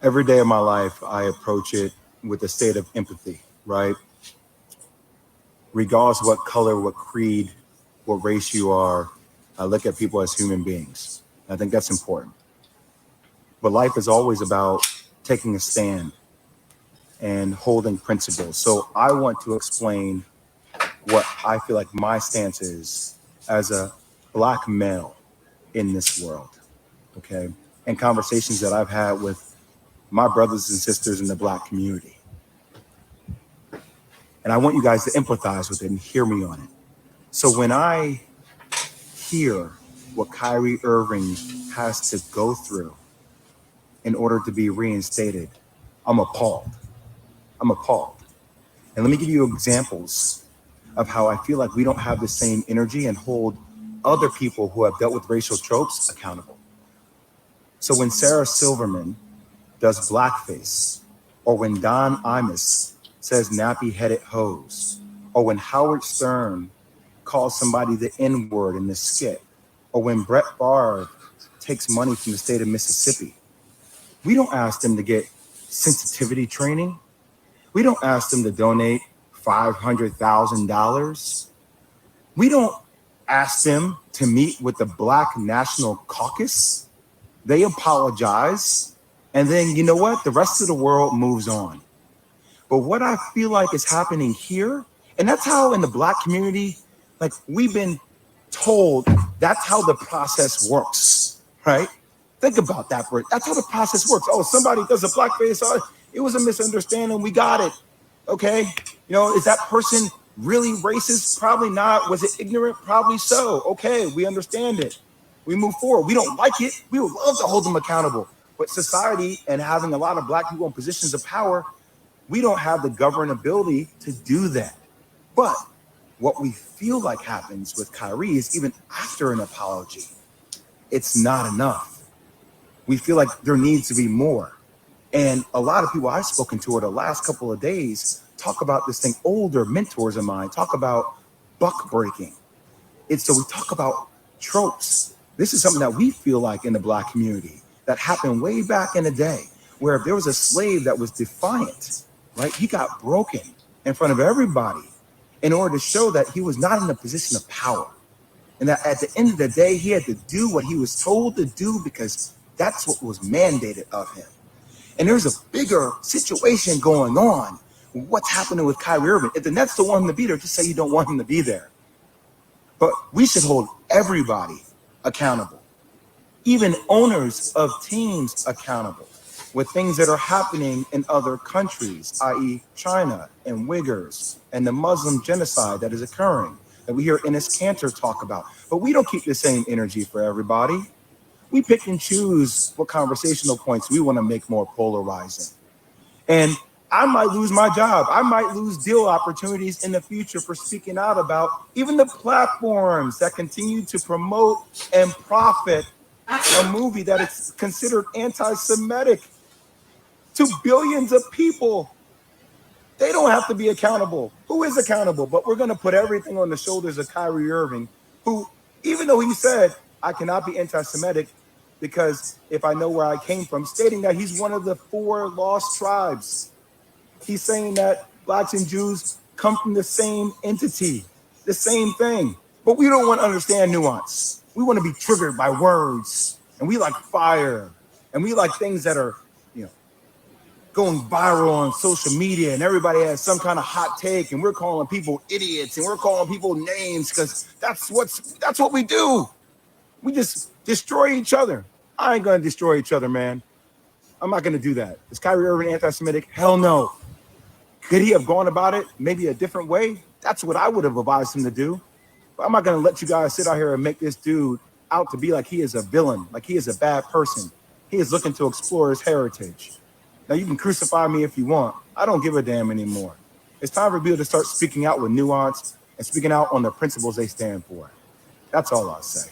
every day of my life, I approach it with a state of empathy, right? Regardless of what color, what creed, what race you are, I look at people as human beings. I think that's important. But life is always about taking a stand and holding principles. So I want to explain what I feel like my stance is as a black male in this world, okay? And conversations that I've had with my brothers and sisters in the black community. And I want you guys to empathize with it and hear me on it. So when I hear what Kyrie Irving has to go through in order to be reinstated, I'm appalled. I'm appalled. And let me give you examples of how I feel like we don't have the same energy and hold other people who have dealt with racial tropes accountable. So when Sarah Silverman does blackface, or when Don Imus says nappy-headed hose, or when Howard Stern calls somebody the N-word in the skit, or when Brett Favre takes money from the state of Mississippi, we don't ask them to get sensitivity training. We don't ask them to donate $500,000. We don't ask them to meet with the Black National Caucus. They apologize. And then, you know what? The rest of the world moves on. But what I feel like is happening here, and that's how in the black community, like we've been told that's how the process works, right? Think about that, Bert. That's how the process works. Oh, somebody does a blackface. Oh, it was a misunderstanding. We got it. Okay. You know, is that person really racist? Probably not. Was it ignorant? Probably so. Okay. We understand it. We move forward. We don't like it. We would love to hold them accountable. But society and having a lot of black people in positions of power, we don't have the governability to do that. But what we feel like happens with Kyrie is even after an apology, it's not enough. We feel like there needs to be more. And a lot of people I've spoken to over the last couple of days talk about this thing. Older mentors of mine talk about buck breaking. So we talk about tropes. This is something that we feel like in the black community that happened way back in the day, where if there was a slave that was defiant, right, he got broken in front of everybody in order to show that he was not in a position of power. And that at the end of the day, he had to do what he was told to do because that's what was mandated of him. And there's a bigger situation going on. What's happening with Kyrie Irving? If the Nets don't want him to be there, just say you don't want him to be there. But we should hold everybody accountable, even owners of teams accountable with things that are happening in other countries, i.e. China and Uyghurs and the Muslim genocide that is occurring, that we hear Enes Kanter talk about. But we don't keep the same energy for everybody. We pick and choose what conversational points we want to make more polarizing. And I might lose my job. I might lose deal opportunities in the future for speaking out about even the platforms that continue to promote and profit a movie that is considered anti-Semitic to billions of people. They don't have to be accountable. Who is accountable? But we're going to put everything on the shoulders of Kyrie Irving, who, even though he said, I cannot be anti-Semitic because if I know where I came from, stating that he's one of the 4 lost tribes. He's saying that blacks and Jews come from the same entity, the same thing. But we don't want to understand nuance. We want to be triggered by words, and we like fire, and we like things that are, going viral on social media, and everybody has some kind of hot take, and we're calling people idiots, and we're calling people names because that's what we do. We just destroy each other. I ain't gonna destroy each other, man. I'm not gonna do that. Is Kyrie Irving anti-Semitic? Hell no. Could he have gone about it maybe a different way? That's what I would have advised him to do. But I'm not gonna let you guys sit out here and make this dude out to be like he is a villain, like he is a bad person. He is looking to explore his heritage. Now, you can crucify me if you want. I don't give a damn anymore. It's time for people to start speaking out with nuance and speaking out on the principles they stand for. That's all I'll say.